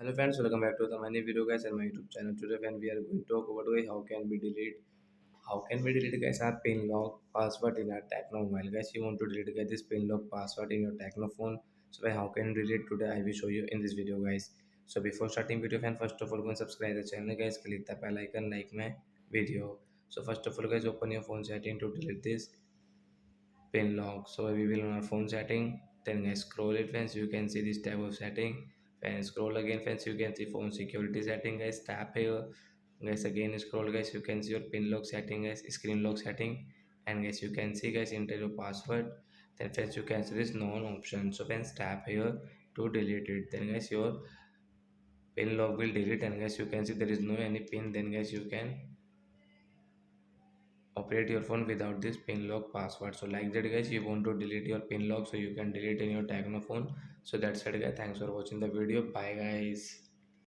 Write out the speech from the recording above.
Hello friends, welcome back to the my new video guys and my YouTube channel. Today when we are going to talk about how can we delete guys our pin lock password in our Tecno mobile. Guys, you want to delete guys this pin lock password in your Tecno phone. So how can you delete today? I will show you in this video guys. So before starting video fan, first of all go and subscribe the channel guys. Click the bell icon, like my video. So first of all guys, open your phone setting to delete this pin lock. So we will on our phone setting, then guys scroll it friends, you can see this tab of setting, and scroll again friends, you can see phone security setting guys, tap here guys, again scroll guys, you can see your pin lock setting guys, screen lock setting, and guys you can see guys enter your password, then friends you can see this non option, so friends tap here to delete it, then guys your pin lock will delete, and guys you can see there is no any pin, then guys you can operate your phone without this pin lock password. So like that guys, you want to delete your pin lock, so you can delete in your Tecno phone. So that's it guys, thanks for watching the video, bye guys.